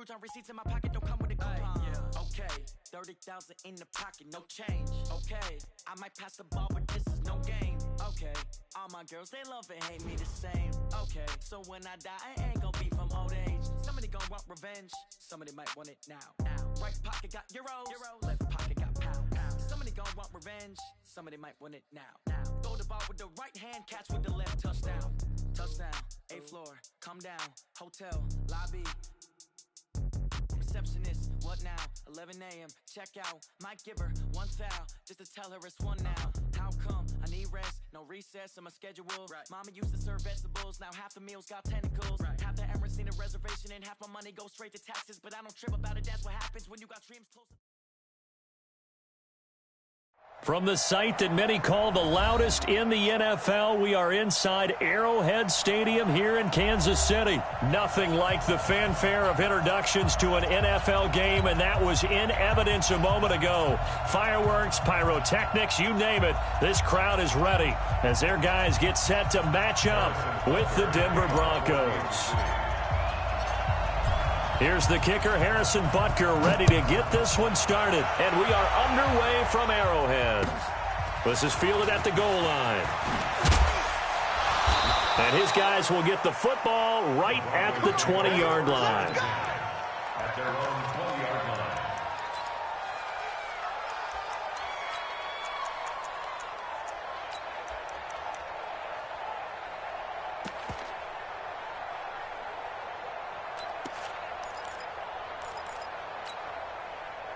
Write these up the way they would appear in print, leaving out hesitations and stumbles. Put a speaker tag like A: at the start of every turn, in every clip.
A: Screwdriver receipts in my pocket, don't come with a coupon. Yeah. Okay, 30,000 in the pocket, no change. Okay, I might pass the ball, but this is no game. Okay, all my girls, they love and hate me the same. Okay, so when I die, I ain't gonna be from old age. Somebody gonna want revenge, somebody might want it now. Right pocket got euros, left pocket got pounds. Somebody gonna want revenge, somebody might want it now. Throw the ball with the right hand, catch with the left, touchdown. Touchdown, 8th floor, come down, hotel, lobby. Receptionist, what now? 11 a.m., check out. Might give her one foul, just to tell her it's one now. How come? I need rest, no recess in my schedule. Right. Mama used to serve vegetables, now half the meals got tentacles. Right. Half the errands need a reservation and half my money goes straight to taxes. But I don't trip about it, that's what happens when you got dreams close.
B: From the site that many call the loudest in the NFL, we are inside Arrowhead Stadium here in Kansas City. Nothing like the fanfare of introductions to an NFL game, and that was in evidence a moment ago. Fireworks, pyrotechnics, you name it. This crowd is ready as their guys get set to match up with the Denver Broncos. Here's the kicker, Harrison Butker, ready to get this one started. And we are underway from Arrowhead. This is fielded at the goal line. And his guys will get the football right at the 20-yard line.
C: At their own 20-yard line.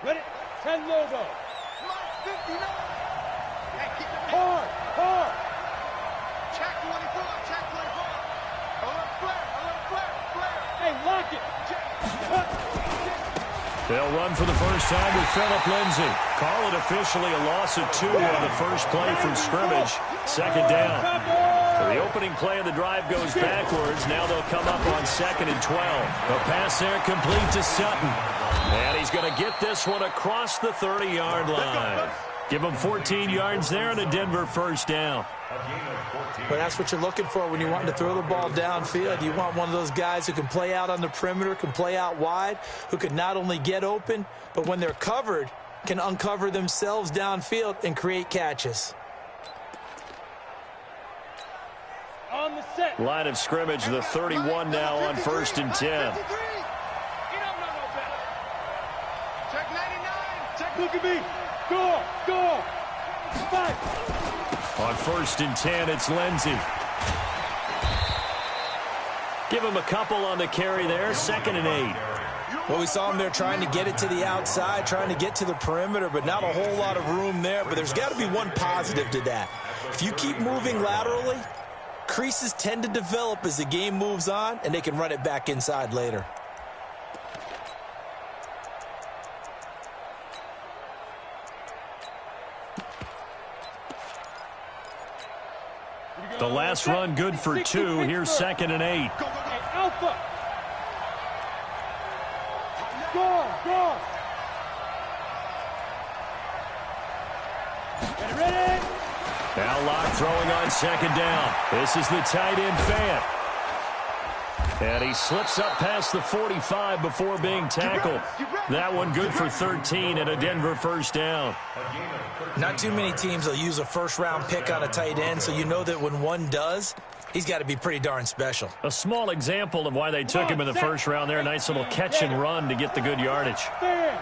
D: Ready? 10 logo.
E: Mike 59.
D: Hard, hard.
E: Check 24, check 24. Alert flare, flare.
D: Hey, lock it.
B: They'll run for the first time with Phillip Lindsay. Call it officially a loss of 2 on the first play from scrimmage. Second down. So the opening play of the drive goes backwards. Now they'll come up on 2nd and 12. The pass there complete to Sutton. And he's going to get this one across the 30-yard line. Give him 14 yards there and a Denver first down.
F: Well, that's what you're looking for when you want to throw the ball downfield. You want one of those guys who can play out on the perimeter, can play out wide, who can not only get open, but when they're covered, can uncover themselves downfield and create catches.
D: On the set.
B: Line of scrimmage, the 31 now on 1st and 10.
E: Check 99. Check.
D: Look at me. Go. 5.
B: On 1st and 10, it's Lindsay. Give him a couple on the carry there. 2nd and 8.
F: Well, we saw him there trying to get it to the outside, trying to get to the perimeter, but not a whole lot of room there. But there's got to be one positive to that. If you keep moving laterally, creases tend to develop as the game moves on, and they can run it back inside later.
B: The last run good for 2. Here's 2nd and 8.
D: Hey, Alpha. Go. Get ready.
B: Now Locke throwing on 2nd down. This is the tight end Fant. And he slips up past the 45 before being tackled. That one good for 13 and a Denver first down.
F: Not too many teams will use a first-round pick on a tight end, so you know that when one does, he's got to be pretty darn special.
B: A small example of why they took him in the first round there. Nice little catch and run to get the good yardage.
D: Fair.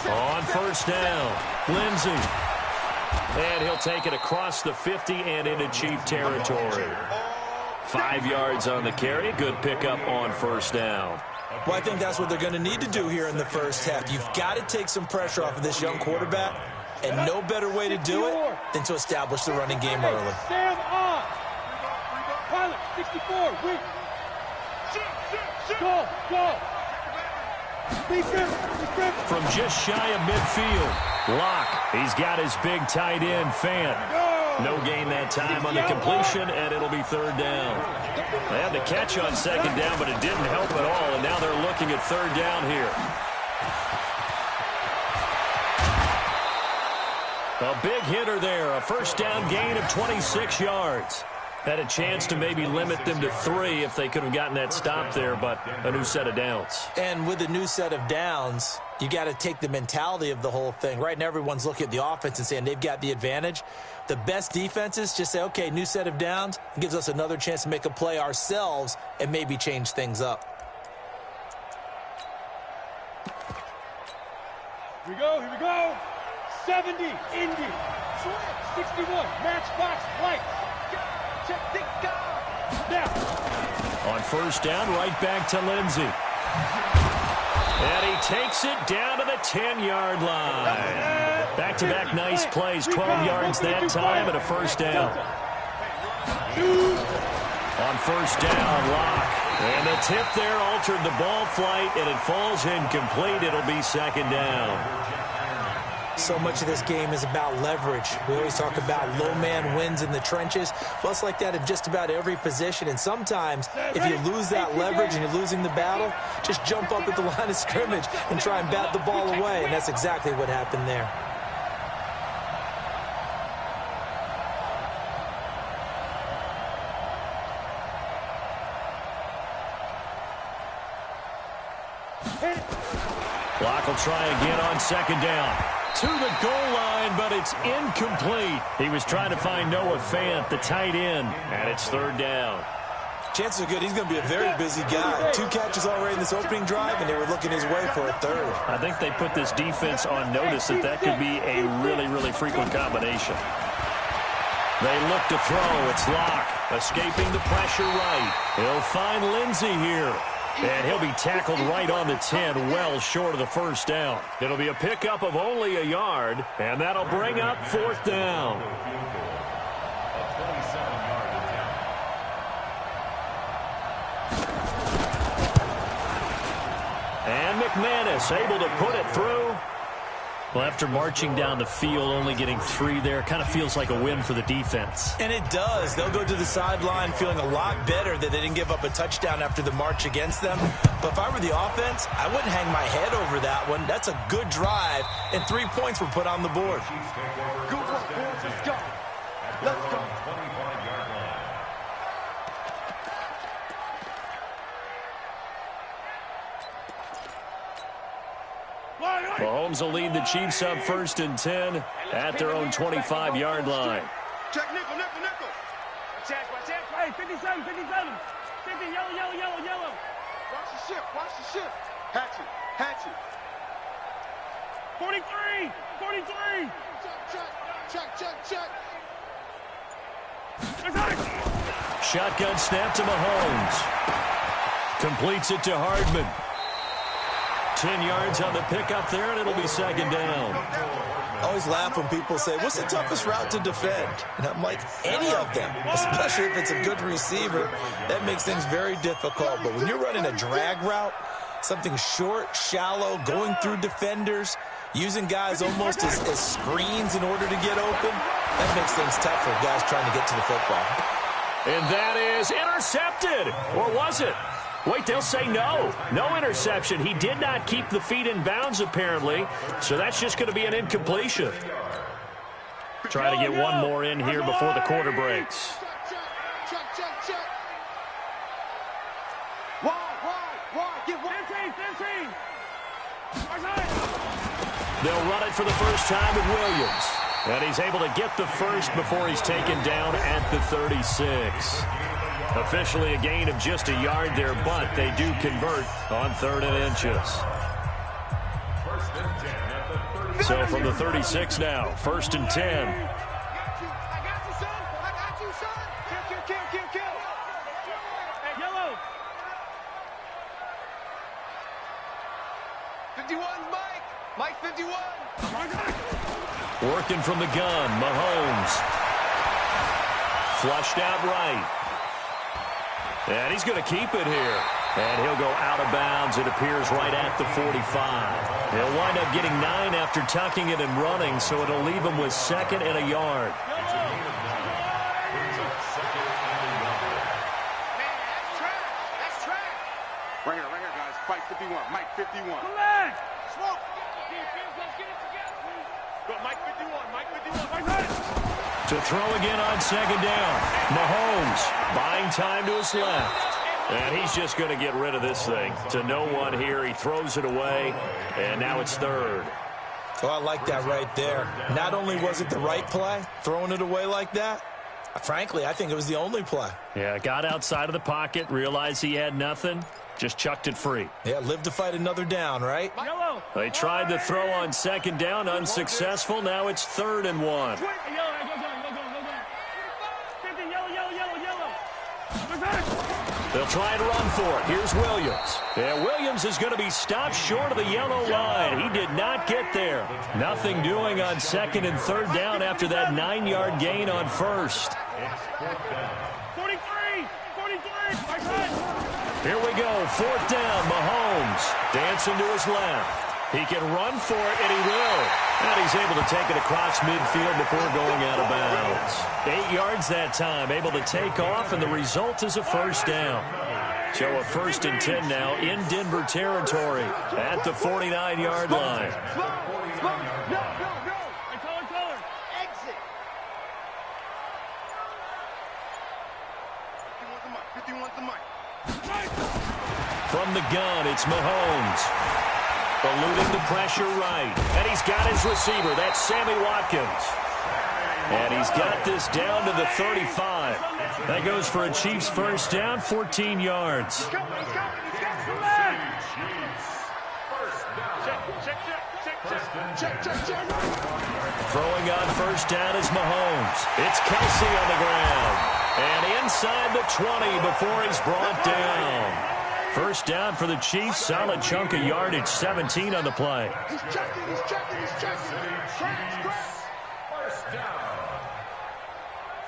B: On 1st down, Lindsay. And he'll take it across the 50 and into Chief territory. 5 yards on the carry. Good pickup on 1st down.
F: Well, I think that's what they're going to need to do here in the first half. You've got to take some pressure off of this young quarterback, and no better way to do it than to establish the running game early.
D: Sam on. Pilot, 64, wait. Go.
B: From just shy of midfield, Locke. He's got his big tight end, Fant. No gain that time on the completion, and it'll be 3rd down. They had the catch on 2nd down, but it didn't help at all, and now they're looking at 3rd down here. A big hitter there, a first down gain of 26 yards. Had a chance to maybe limit them to 3 if they could have gotten that stop there, but a new set of downs.
F: And with a new set of downs, you got to take the mentality of the whole thing. Right now, everyone's looking at the offense and saying they've got the advantage. The best defenses just say, okay, new set of downs. It gives us another chance to make a play ourselves and maybe change things up.
D: Here we go. 70, Indy. 61, matchbox, light. Check, tick, go. Now.
B: On first down, right back to Lindsey. And he takes it down to the 10-yard line. Back-to-back nice plays, 12 yards that time and a first down. On first down, Locke. And the tip there altered the ball flight, and it falls incomplete. It'll be second down.
F: So much of this game is about leverage. We always talk about low man wins in the trenches. Well, it's like that in just about every position. And sometimes, if you lose that leverage and you're losing the battle, just jump up at the line of scrimmage and try and bat the ball away. And that's exactly what happened there.
B: Locke will try again on second down. To the goal line, but it's incomplete. He was trying to find Noah Fant, the tight end, and it's third down.
F: Chances are good he's going to be a very busy guy. 2 catches already in this opening drive, and they were looking his way for a third.
B: I think they put this defense on notice that could be a really, really frequent combination. They look to throw. It's Locke, escaping the pressure right. He'll find Lindsey here. And he'll be tackled right on the 10, well short of the first down. It'll be a pickup of only a yard, and that'll bring up fourth down. And McManus able to put it through. Well, after marching down the field, only getting 3 there, kind of feels like a win for the defense.
F: And it does. They'll go to the sideline feeling a lot better that they didn't give up a touchdown after the march against them. But if I were the offense, I wouldn't hang my head over that one. That's a good drive, and 3 points were put on the board.
E: Good work, boys. Let's go. Let's go.
B: Mahomes will lead the Chiefs up first and 10 at their own 25-yard line.
E: Check nickel, nickel, nickel.
D: Check. Hey, 57. 50, yellow.
E: Watch the shift. Hatchet.
D: 43. Check.
B: Shotgun snap to Mahomes. Completes it to Hardman. 10 yards on the pickup there, and it'll be second down.
F: I always laugh when people say, what's the toughest route to defend? And I'm like, any of them, especially if it's a good receiver. That makes things very difficult. But when you're running a drag route, something short, shallow, going through defenders, using guys almost as screens in order to get open, that makes things tough for guys trying to get to the football.
B: And that is intercepted. Or was it? Wait, they'll say no. No interception. He did not keep the feet in bounds, apparently. So that's just going to be an incompletion. Trying to get one more in here before the quarter breaks.
E: Check. Wide. Get
D: 15.
B: They'll run it for the first time with Williams. And he's able to get the first before he's taken down at the 36. Officially a gain of just a yard there, but they do convert on 3rd and inches. So from the 36 now, 1st and 10.
E: I got you, son. Kill.
D: Hey, yellow.
E: 51, Mike 51.
B: Working from the gun, Mahomes. Flushed out right. And he's going to keep it here. And he'll go out of bounds, it appears, right at the 45. He'll wind up getting 9 after tucking it and running, so it'll leave him with 2nd and a yard.
E: Man, that's trash. Right here, guys. Fight 51. Mike 51.
D: Come on.
E: Smoke.
B: To throw again on second down. Mahomes buying time to his left. And he's just going to get rid of this thing. To no one here. He throws it away. And now it's third.
F: Oh, I like that right there. Not only was it the right play, throwing it away like that, frankly, I think it was the only play.
B: Yeah, got outside of the pocket, realized he had nothing, just chucked it free.
F: Yeah, live to fight another down, right?
D: Yellow.
B: They tried to throw on second down, unsuccessful. Now it's 3rd and 1.
D: 50, yellow.
B: They'll try and run for it. Here's Williams. Yeah, Williams is going to be stopped short of the yellow line. He did not get there. Nothing doing on 2nd and 3rd down after that 9-yard gain on 1st.
D: 43.
B: Here we go. 4th down. Mahomes dancing to his left. He can run for it, and he will. And he's able to take it across midfield before going out of bounds. 8 yards that time, able to take off, and the result is a first down. So a 1st and 10 now in Denver territory at the 49-yard line.
E: Exit. 51's the mark.
B: From the gun, it's Mahomes. Eluding the pressure right. And he's got his receiver. That's Sammy Watkins. And he's got this down to the 35. That goes for a Chiefs first down, 14 yards. Throwing on first down is Mahomes. It's Kelsey on the ground. And inside the 20 before he's brought down. First down for the Chiefs. Solid chunk of yardage. 17 on the play.
E: He's checking.
C: First down.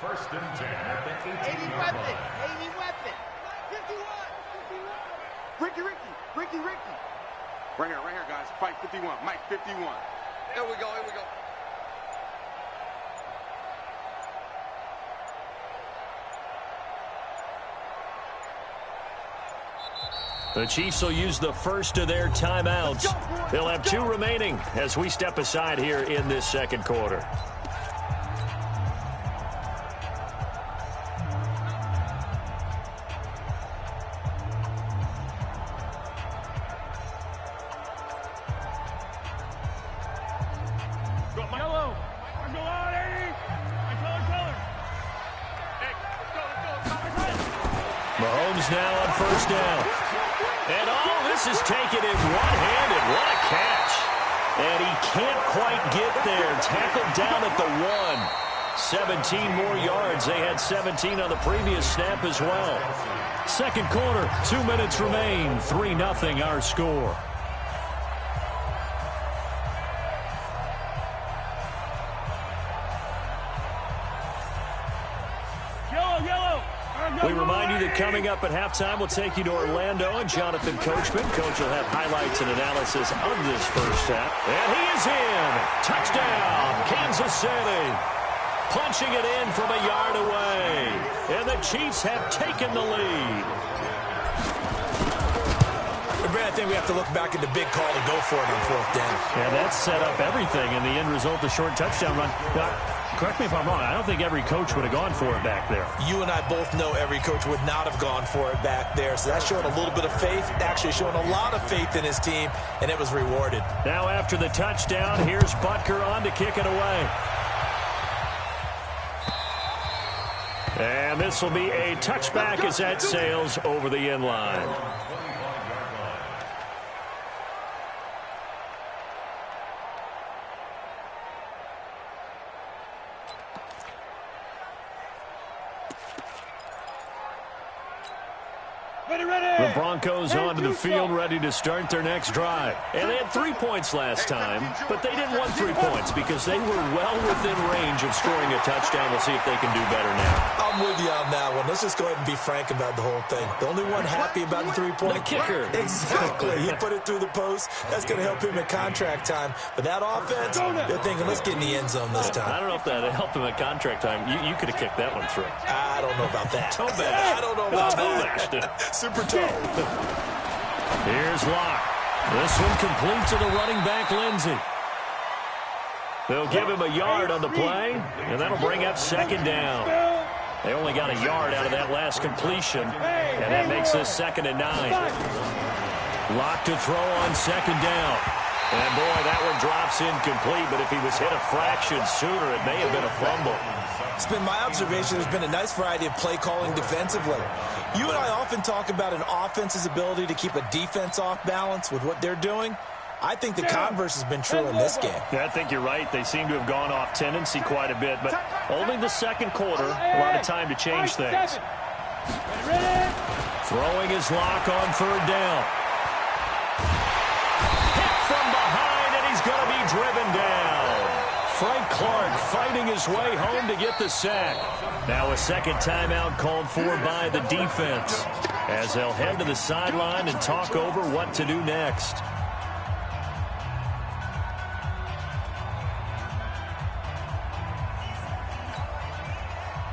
C: 1st and 10 at the 18-yard line.
E: 80 weapon. 51. Ricky.
G: Right here, guys. Fight 51. Mike, 51.
E: Here we go.
B: The Chiefs will use the first of their timeouts. They'll have 2 remaining as we step aside here in this 2nd quarter.
D: Yellow. Let's go on, 80. Color.
B: Mahomes now on first down. And this is taken in one-handed. What a catch. And he can't quite get there. Tackled down at the 1. 17 more yards. They had 17 on the previous snap as well. 2nd quarter, 2 minutes remain. 3-0 our score.
D: Yellow.
B: We remind you that coming up at halftime, we'll take you to Orlando and Jonathan Coachman. Coach will have highlights and analysis of this first half. And he is in. Touchdown, Kansas City. Punching it in from a yard away. And the Chiefs have taken the lead.
F: Brad, I think we have to look back at the big call to go for it on 4th down.
B: Yeah, that set up everything in the end result, the short touchdown run. Now, correct me if I'm wrong, I don't think every coach would have gone for it back there.
F: You and I both know every coach would not have gone for it back there. So that showed a little bit of faith, actually showing a lot of faith in his team, and it was rewarded.
B: Now after the touchdown, here's Butker on to kick it away. And this will be a touchback as that sails over the end line. The Broncos onto the field, ready to start their next drive. And they had 3 points last time, but they didn't want 3 points because they were well within range of scoring a touchdown. We'll see if they can do better now.
F: I'm with you on that one. Let's just go ahead and be frank about the whole thing. The only one happy about the 3-point.
B: The kicker.
F: Exactly. He put it through the post. That's going to help him at contract time. But that offense, they're thinking, let's get in the end zone this time.
B: I don't know if that helped him at contract time. You could have kicked that one through.
F: I don't know about that.
B: Toe bash.
F: I don't know about
B: that.
F: Super toe.
B: Here's Locke. This one complete to the running back, Lindsey. They'll give him a yard on the play, and that'll bring up second down. They only got a yard out of that last completion, and that makes this 2nd and 9. Lock to throw on second down. And, boy, that one drops incomplete, but if he was hit a fraction sooner, it may have been a fumble.
F: It's been my observation there's been a nice variety of play calling defensively. You and I often talk about an offense's ability to keep a defense off balance with what they're doing. I think the converse has been true in this game.
B: Yeah, I think you're right. They seem to have gone off tendency quite a bit, but only the second quarter, a lot of time to change things. Throwing his lock on 3rd down. Hit from behind, and he's going to be driven down. Frank Clark fighting his way home to get the sack. Now a second timeout called for by the defense as they'll head to the sideline and talk over what to do next.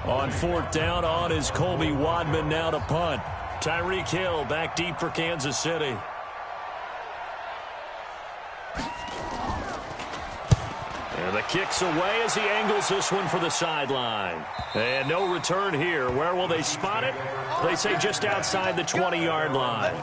B: On 4th down, on is Colby Wadman now to punt. Tyreek Hill back deep for Kansas City. And the kick's away as he angles this one for the sideline. And no return here. Where will they spot it? They say just outside the 20-yard line.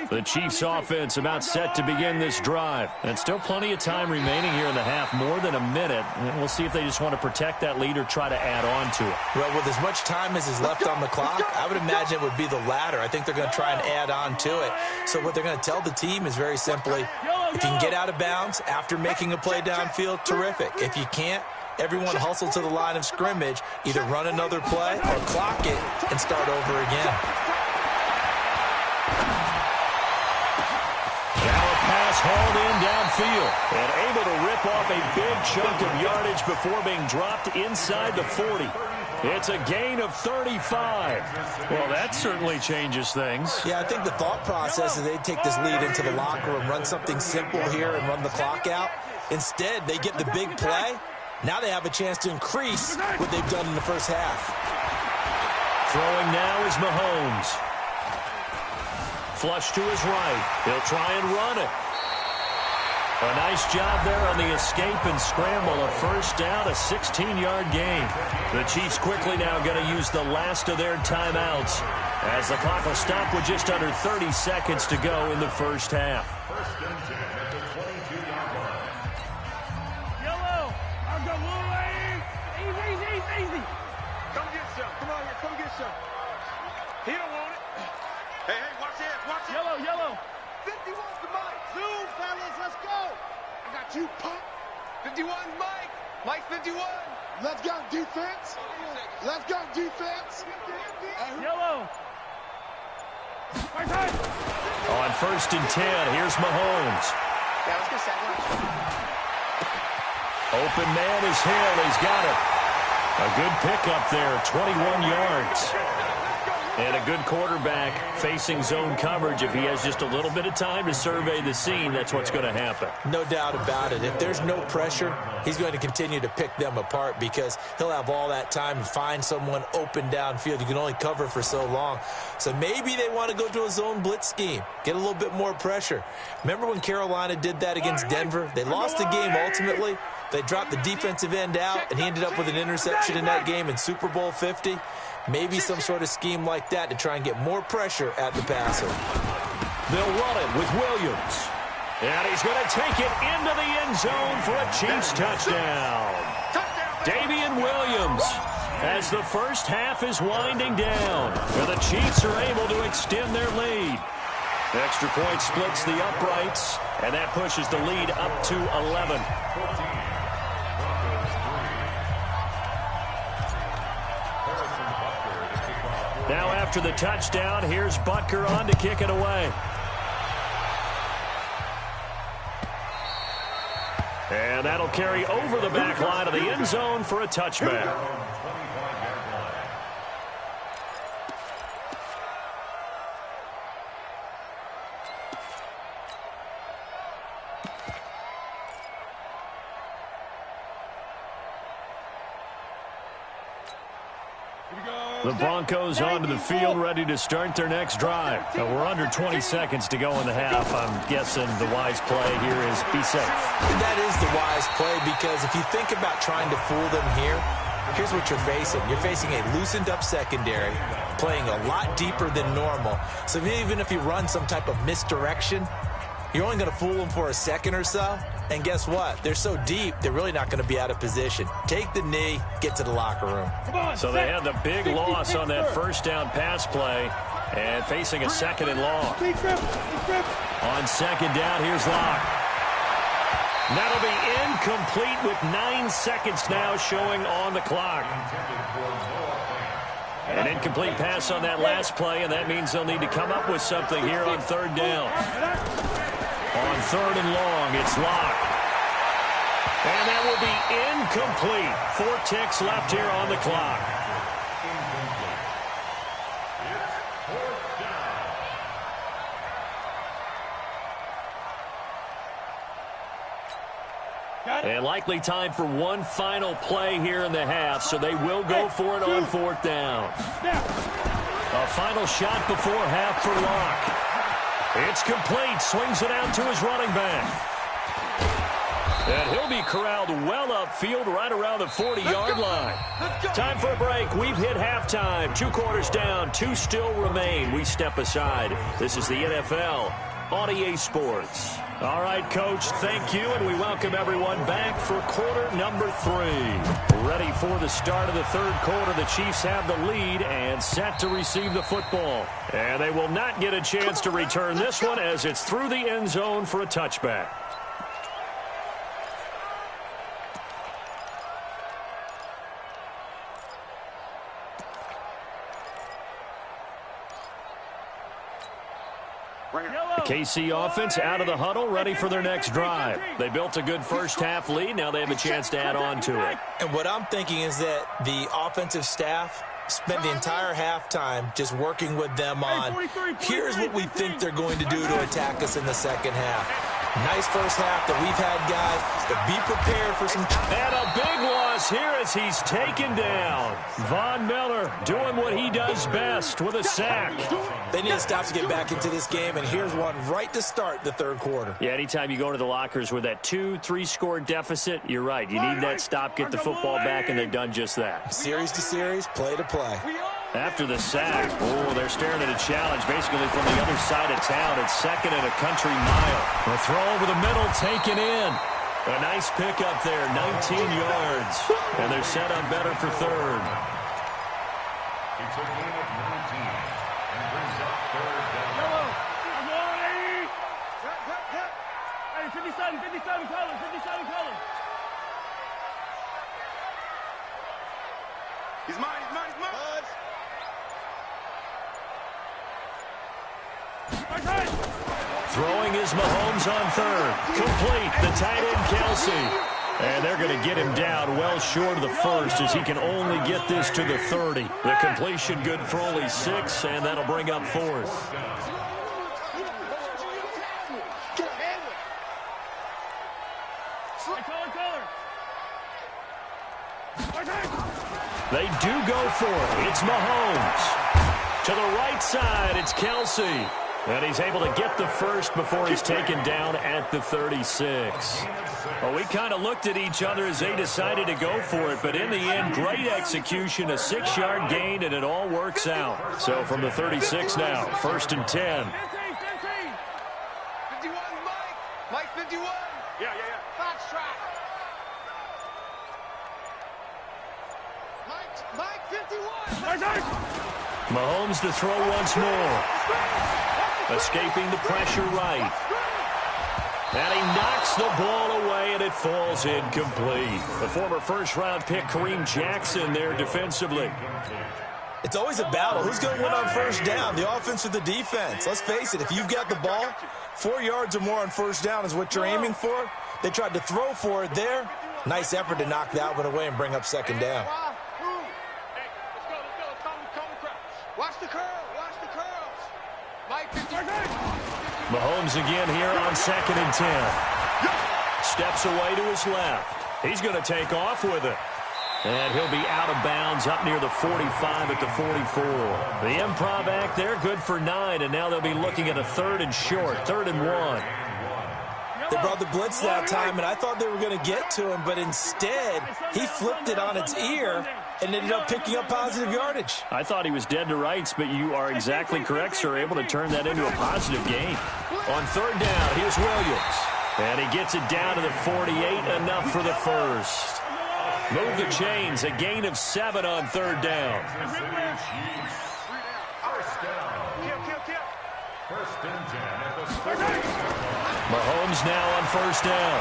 B: The Chiefs offense about set to begin this drive. And still plenty of time remaining here in the half, more than a minute. And we'll see if they just want to protect that lead or try to add on to it.
F: Well, with as much time as is left on the clock, I would imagine it would be the latter. I think they're going to try and add on to it. So what they're going to tell the team is very simply, if you can get out of bounds after making a play downfield, terrific. If you can't, everyone hustle to the line of scrimmage, either run another play or clock it and start over again.
B: Hauled in downfield and able to rip off a big chunk of yardage before being dropped inside the 40. It's a gain of 35. Well, that certainly changes things.
F: Yeah, I think the thought process is they take this lead into the locker room, run something simple here and run the clock out. Instead, they get the big play. Now they have a chance to increase what they've done in the first half.
B: Throwing now is Mahomes. Flush to his right. He'll try and run it. A nice job there on the escape and scramble. A first down, a 16-yard gain. The Chiefs quickly now going to use the last of their timeouts as the clock will stop with just under 30 seconds to go in the first half.
C: First and 10 at the 22-yard line.
D: Yellow, I'll go away. Easy.
G: Come get some. Come on here. Come get some. He don't want it. Hey, watch it. Watch it.
D: Yellow.
G: 51's the Mike. Zoom, fellas. Let's go. I got you, punk. 51's Mike. Mike 51. Let's go, defense. Let's go, defense.
D: Yellow.
B: On first and 10, here's Mahomes.
G: Yeah, let's get second.
B: Open man is Hill. He's got it. A good pickup there, 21 yards. And a good quarterback facing zone coverage. If he has just a little bit of time to survey the scene, that's what's going to happen.
F: No doubt about it. If there's no pressure, he's going to continue to pick them apart because he'll have all that time to find someone open downfield. You can only cover for so long. So maybe they want to go to a zone blitz scheme, get a little bit more pressure. Remember when Carolina did that against Denver? They lost the game ultimately. They dropped the defensive end out, and he ended up with an interception in that game in Super Bowl 50. Maybe some sort of scheme like that to try and get more pressure at the passer.
B: They'll run it with Williams. And he's going to take it into the end zone for a Chiefs touchdown. Damian Williams, as the first half is winding down, and the Chiefs are able to extend their lead. Extra point splits the uprights, and that pushes the lead up to 11. Now after the touchdown, here's Butker on to kick it away. And that'll carry over the back line of the end zone for a touchback.
D: Here we go.
B: The Broncos onto the field, ready to start their next drive. Now, we're under 20 seconds to go in the half. I'm guessing the wise play here is be safe.
F: That is the wise play, because if you think about trying to fool them here, here's what you're facing. You're facing a loosened-up secondary, playing a lot deeper than normal. So even if you run some type of misdirection, you're only going to fool them for a second or so. And guess what? They're so deep, they're really not going to be out of position. Take the knee, get to the locker room.
B: So they had the big loss on that first down pass play, and facing a second and long. On second down, here's Locke. That'll be incomplete with 9 seconds now showing on the clock. An incomplete pass on that last play, and that means they'll need to come up with something here on third down. On third and long, it's Locke. And that will be incomplete. 4 ticks left here on the clock. And likely time for one final play here in the half, so they will go for it on fourth down. A final shot before half for Locke. It's complete. Swings it out to his running back. And he'll be corralled well upfield right around the 40-yard line. Time for a break. We've hit halftime. 2 quarters down. 2 still remain. We step aside. This is the NFL on EA Sports. All right, Coach, thank you, and we welcome everyone back for quarter number 3. Ready for the start of the third quarter. The Chiefs have the lead and set to receive the football. And they will not get a chance to return this one as it's through the end zone for a touchback. The KC offense out of the huddle, ready for their next drive. They built a good first-half lead. Now they have a chance to add on to it.
F: And what I'm thinking is that the offensive staff spent the entire halftime just working with them on, here's what we think they're going to do to attack us in the second half. Nice first half that we've had, guys, but be prepared for some...
B: And a big loss here as he's taken down. Von Miller doing what he does best with a sack.
F: They need to stop to get back into this game, and here's one right to start the third quarter.
B: Yeah, anytime you go to the lockers with that 2-3 score deficit, you're right. You need that stop, get the football back, and they've done just that.
F: Series to series, play to play.
B: After the sack, they're staring at a challenge basically from the other side of town. It's second and a country mile. A throw over the middle taken in. A nice pickup there, 19 yards. And they're set up better for third.
C: It's a gain of 19 and brings up third down.
D: Hey, 57 colors, 57 colors.
G: He's mine.
B: Throwing is Mahomes on third. Complete. The tight end, Kelsey. And they're going to get him down well short of the first as he can only get this to the 30. The completion good for only 6, and that'll bring up fourth. They do go for it. It's Mahomes. To the right side, it's Kelsey. And he's able to get the first before he's taken down at the 36. Well, we kind of looked at each other as they decided to go for it, but in the end, great execution, a 6-yard gain, and it all works out. So from the 36 now, 1st and 10.
G: 51, Mike 51. Yeah. Fox track. Mike 51.
B: Mahomes to throw once more. Escaping the pressure right. And he knocks the ball away, and it falls incomplete. The former first-round pick, Kareem Jackson, there defensively.
F: It's always a battle. Who's going to win on first down, the offense or the defense? Let's face it, if you've got the ball, 4 yards or more on first down is what you're aiming for. They tried to throw for it there. Nice effort to knock that one away and bring up second down.
G: Hey, let's go. Come. Watch the curl. Mike 51.
B: Mahomes again here on 2nd and 10. Steps away to his left. He's going to take off with it. And he'll be out of bounds up near the 45 at the 44. The improv act there, good for 9, and now they'll be looking at a 3rd and short, 3rd and 1.
F: They brought the blitz that time, and I thought they were going to get to him, but instead, he flipped it on its ear and ended up picking up positive yardage.
B: I thought he was dead to rights, but you are exactly correct, sir, able to turn that into a positive gain. On 3rd down, here's Williams. And he gets it down to the 48, enough for the first. Move the chains, a gain of 7 on 3rd down.
C: First and 10 at the 30.
B: Mahomes now on 1st down.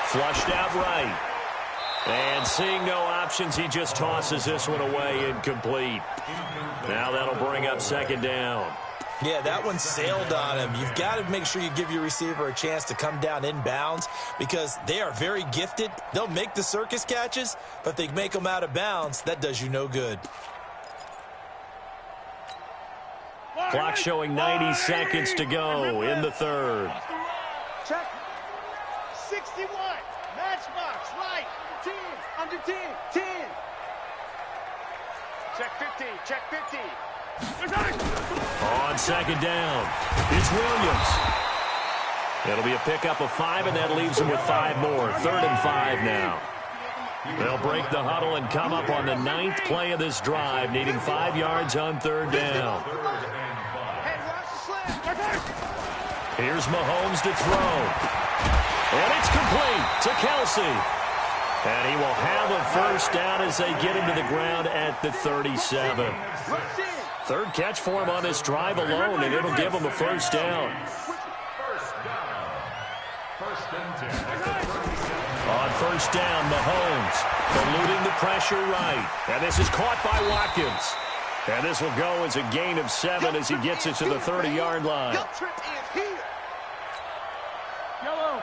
B: Flushed out right. And seeing no options, he just tosses this one away, incomplete. Now that'll bring up 2nd down.
F: Yeah, that one sailed on him. You've got to make sure you give your receiver a chance to come down inbounds because they are very gifted. They'll make the circus catches, but they make them out of bounds. That does you no good.
B: Clock showing 90 seconds to go in the 3rd.
G: Check. 61. Matchbox. Right. 10. Under 10. 10. Check 50. Check 50.
B: On 2nd down, it's Williams. It'll be a pickup of 5, and that leaves them with 5 more. 3rd and 5 now. They'll break the huddle and come up on the 9th play of this drive, needing 5 yards on 3rd down. Here's Mahomes to throw. And it's complete to Kelsey. And he will have a 1st down as they get him to the ground at the 37. 3rd catch for him on this drive alone, and it'll give him a 1st down. On 1st down, Mahomes eluding the pressure right. And this is caught by Watkins. And this will go as a gain of 7 as he gets it to the 30-yard line.
G: Yellow.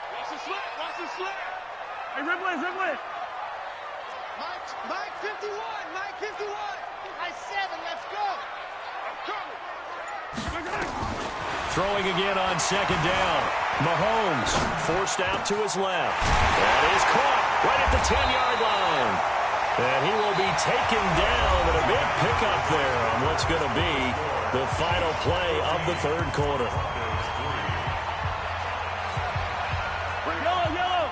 G: Watch the slip.
D: Hey, Ripley.
G: Mike 51. Mike 51. High 7. Let's go. I'm coming.
B: Throwing again on 2nd down. Mahomes forced out to his left. That is caught right at the 10-yard line. And he will be taken down, and a big pickup there on what's going to be the final play of the 3rd quarter.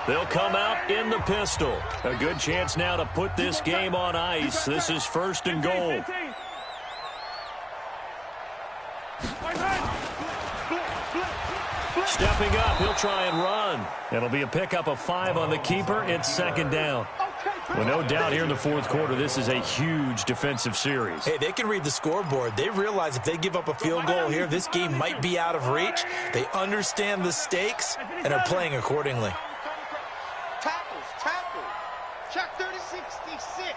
B: They'll come out in the pistol. A good chance now to put this game on ice. This is 1st and goal. Stepping up, he'll try and run. It'll be a pickup of 5 on the keeper. It's 2nd down. Well, no doubt here in the 4th quarter, this is a huge defensive series.
F: Hey, they can read the scoreboard. They realize if they give up a field goal here, this game might be out of reach. They understand the stakes and are playing accordingly.
G: Tackle. Check 30-66.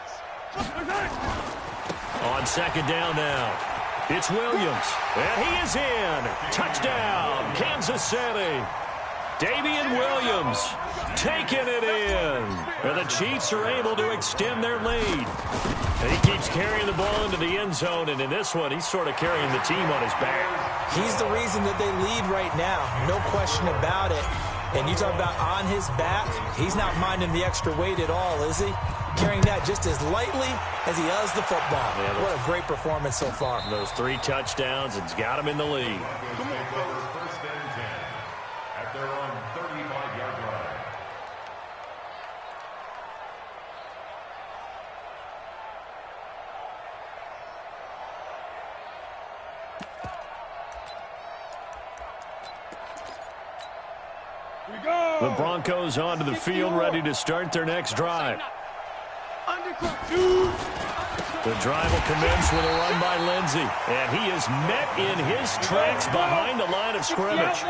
B: On 2nd down now, it's Williams. And he is in. Touchdown, Kansas City. Damian Williams taking it in. And the Chiefs are able to extend their lead. And he keeps carrying the ball into the end zone, and in this one, he's sort of carrying the team on his back.
F: He's the reason that they lead right now. No question about it. And you talk about on his back, he's not minding the extra weight at all, is he? Carrying that just as lightly as he does the football. Yeah, what a great performance so far.
B: Those 3 touchdowns, it's got him in the lead.
C: First and 10 at their own 35-yard line.
B: The Broncos onto the field, ready to start their next drive. The drive will commence with a run by Lindsey. And he is met in his tracks behind the line of scrimmage.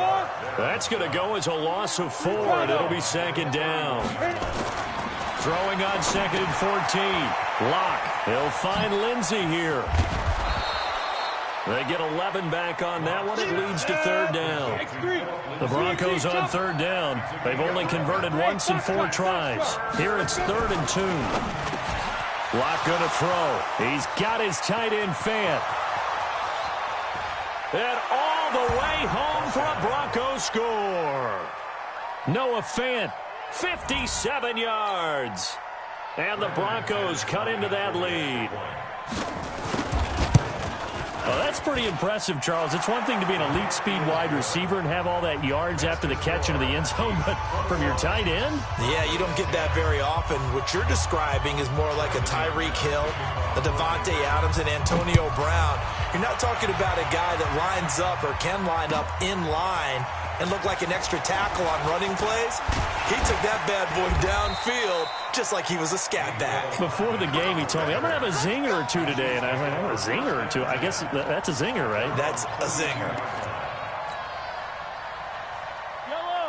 B: That's going to go as a loss of 4, and it'll be 2nd down. Throwing on 2nd and 14. Lock. He'll find Lindsey here. They get 11 back on that one. It leads to 3rd down. The Broncos on 3rd down. They've only converted once in 4 tries. Here it's 3rd and 2. Lock going to throw. He's got his tight end Fant. And all the way home for a Broncos score. Noah Fant 57 yards. And the Broncos cut into that lead. Well, that's pretty impressive, Charles. It's one thing to be an elite speed wide receiver and have all that yards after the catch into the end zone, but from your tight end?
F: Yeah, you don't get that very often. What you're describing is more like a Tyreek Hill, a Devontae Adams, and Antonio Brown. You're not talking about a guy that lines up or can line up in line and look like an extra tackle on running plays. He took that bad boy downfield just like he was a scat back.
B: Before the game, he told me, I'm going to have a zinger or two today. And I was like, oh, a zinger or two? I guess that's a zinger, right?
F: That's a zinger.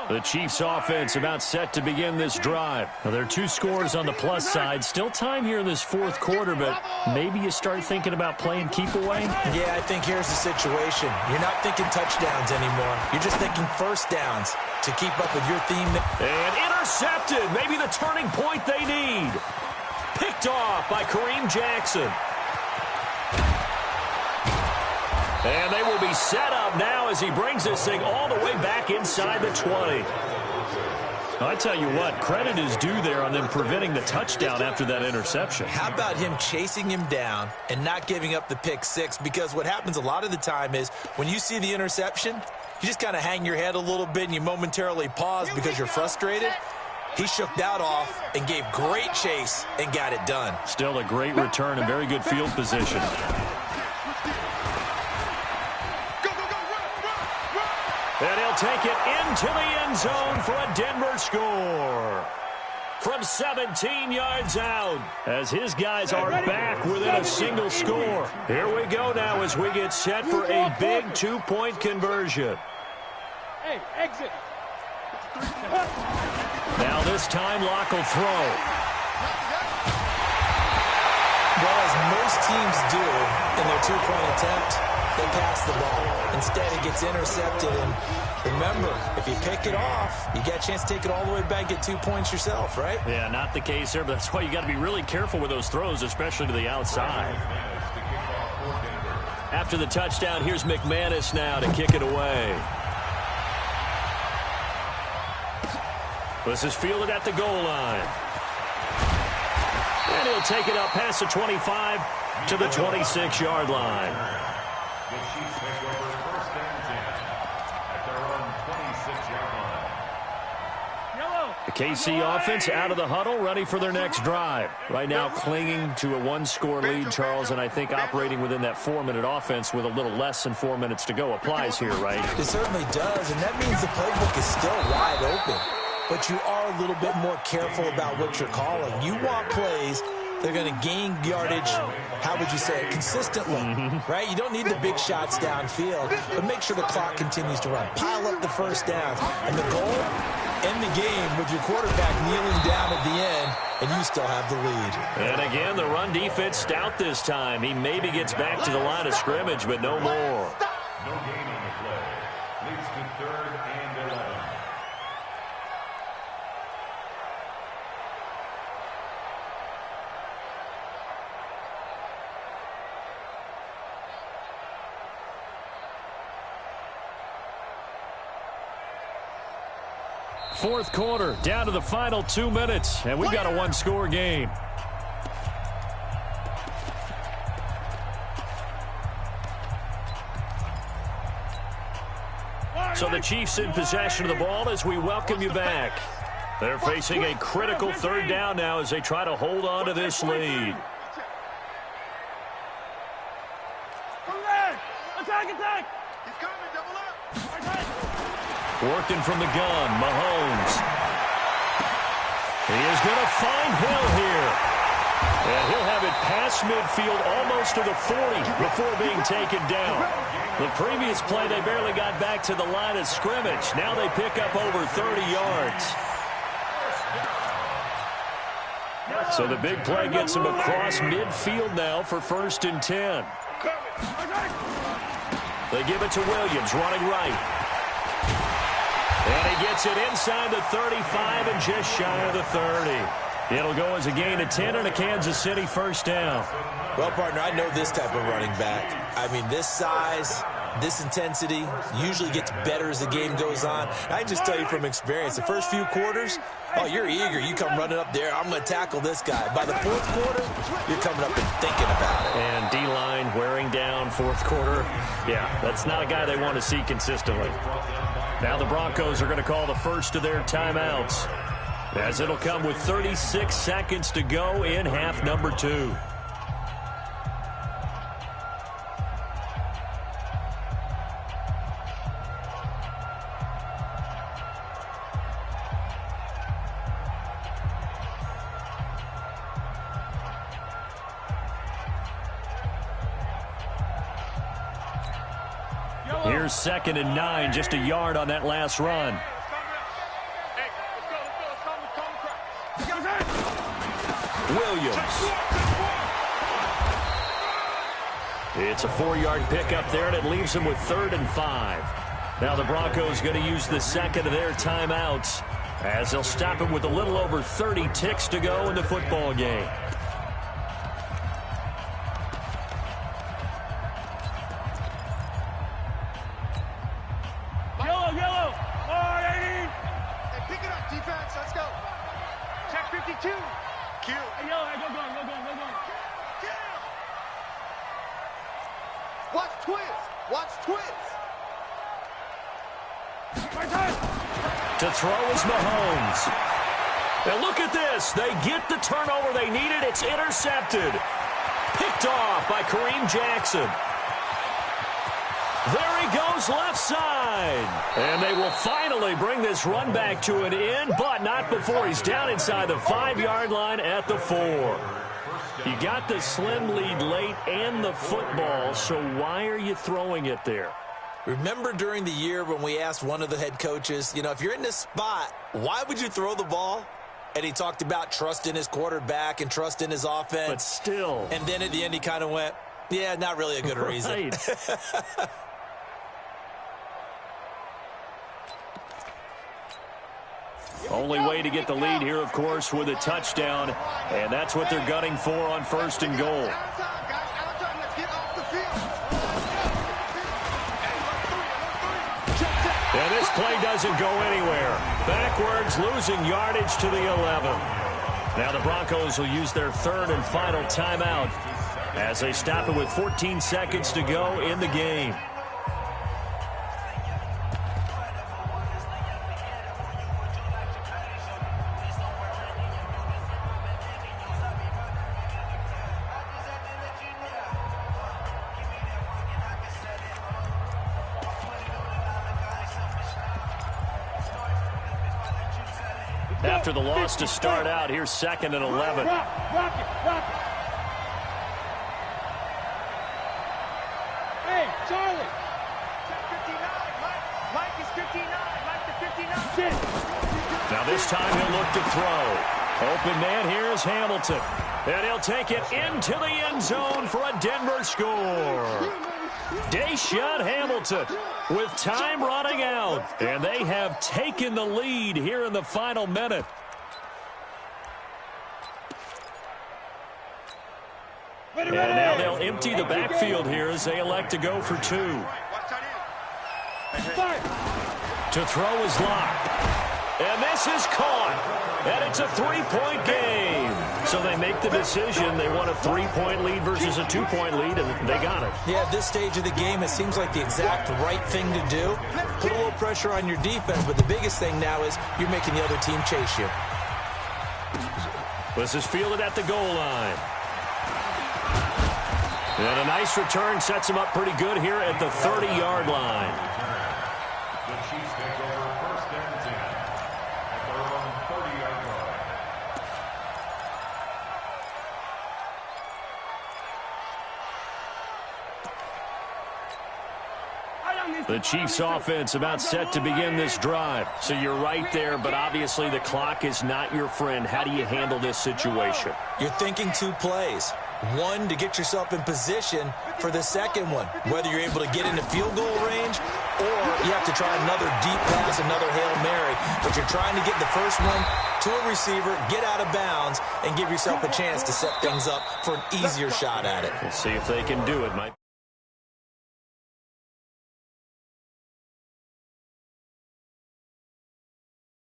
B: The Chiefs offense about set to begin this drive. Now, there are 2 scores on the plus side. Still time here in this fourth quarter, but maybe you start thinking about playing keep away?
F: Yeah, I think here's the situation. You're not thinking touchdowns anymore. You're just thinking first downs to keep up with your theme.
B: And intercepted. Maybe the turning point they need. Picked off by Kareem Jackson. And they will be set up now as he brings this thing all the way back inside the 20. I tell you what, credit is due there on them preventing the touchdown after that interception.
F: How about him chasing him down and not giving up the pick six? Because what happens a lot of the time is when you see the interception, you just kind of hang your head a little bit and you momentarily pause because you're frustrated. He shook that off and gave great chase and got it done.
B: Still a great return and very good field position. And he'll take it into the end zone for a Denver score. From 17 yards out, as his guys are back within a single score. Here we go now as we get set for a big 2-point conversion.
D: Hey, exit.
B: Now this time Locke will throw.
F: Well, as most teams do in their 2-point attempt, they pass the ball. Instead, it gets intercepted. And remember, if you pick it off, you get a chance to take it all the way back, get 2 points yourself, right?
B: Yeah, not the case there, but that's why you got to be really careful with those throws, especially to the outside. After the touchdown, here's McManus now to kick it away. This is fielded at the goal line. And he'll take it up past the 25 to the 26-yard line.
C: The Chiefs take over first and 10 at their own 26-yard line.
B: The KC offense out of the huddle, ready for their next drive. Right now clinging to a 1-score lead, Charles, and I think operating within that 4-minute offense with a little less than 4 minutes to go applies here, right?
F: It certainly does, and that means the playbook is still wide open. But you are a little bit more careful about what you're calling. You want plays that are going to gain yardage, how would you say it, consistently, right? You don't need the big shots downfield, but make sure the clock continues to run. Pile up the first downs. And the goal, end the game with your quarterback kneeling down at the end, and you still have the lead.
B: And again, the run defense stout this time. He maybe gets back to the line of scrimmage, but no more.
C: No gain on the play. Leads to 3rd and 11.
B: Fourth quarter, down to the final 2 minutes, and we've got a 1-score game. So the Chiefs in possession of the ball as we welcome you back. They're facing a critical 3rd down now as they try to hold on to this lead.
D: Attack!
G: He's coming, double up.
B: Working from the gun, Mahomes. He is going to find Hill here. And he'll have it past midfield almost to the 40 before being taken down. The previous play, they barely got back to the line of scrimmage. Now they pick up over 30 yards. So the big play gets him across midfield now for 1st and 10. They give it to Williams, running right. And he gets it inside the 35 and just shy of the 30. It'll go as a gain of 10 and a Kansas City 1st down.
F: Well, partner, I know this type of running back. I mean, this size, This intensity usually gets better as the game goes on. I can just tell you from experience, the first few quarters, oh, you're eager. You come running up there, I'm going to tackle this guy. By the fourth quarter, you're coming up and thinking about it.
B: And D-line wearing down fourth quarter. Yeah, that's not a guy they want to see consistently. Now the Broncos are going to call the first of their timeouts, as it'll come with 36 seconds to go in half number 2. Here's 2nd and 9, just a yard on that last run. Williams. It's a 4-yard pickup there, and it leaves them with 3rd and 5. Now the Broncos going to use the second of their timeouts, as they'll stop it with a little over 30 ticks to go in the football game. To throw is Mahomes. Now look at this. They get the turnover they needed. It's intercepted. Picked off by Kareem Jackson. There he goes left side. And they will finally bring this run back to an end, but not before he's down inside the 5-yard line at the 4. You got the slim lead late and the football, so why are you throwing it there?
F: Remember during the year when we asked one of the head coaches, if you're in this spot, why would you throw the ball? And he talked about trust in his quarterback and trust in his offense.
B: But still.
F: And then at the end he kind of went, yeah, not really a good reason.
B: Right. Only way to get the lead here, of course, with a touchdown. And that's what they're gunning for on 1st and goal. And this play doesn't go anywhere. Backwards, losing yardage to the 11. Now the Broncos will use their 3rd and final timeout as they stop it with 14 seconds to go in the game. After the loss to start out, here's 2nd and 11.
D: Rock it. Hey, Charlie. 59. Mike is 59. Mike the 59.
B: Now this time he'll look to throw. Open man here is Hamilton. And he'll take it into the end zone for a Denver score. Deshaun Hamilton with time running out. And they have taken the lead here in the final minute. And now they'll empty the backfield here as they elect to go for 2. To throw is locked. And this is caught. And it's a 3-point game. So they make the decision. They want a 3-point lead versus a 2-point lead, and they got it.
F: Yeah, at this stage of the game, it seems like the exact right thing to do. Put a little pressure on your defense, but the biggest thing now is you're making the other team chase you.
B: This is fielded at the goal line. And a nice return sets him up pretty good here at the 30-yard line.
C: The Chiefs take over 1st and 10 at their own 30-yard line.
B: The Chiefs offense about set to begin this drive. So you're right there, but obviously the clock is not your friend. How do you handle this situation?
F: You're thinking 2 plays. One, to get yourself in position for the second one, whether you're able to get into field goal range or you have to try another deep pass, another Hail Mary. But you're trying to get the first one to a receiver, get out of bounds, and give yourself a chance to set things up for an easier shot at it.
B: We'll see if they can do it, Mike.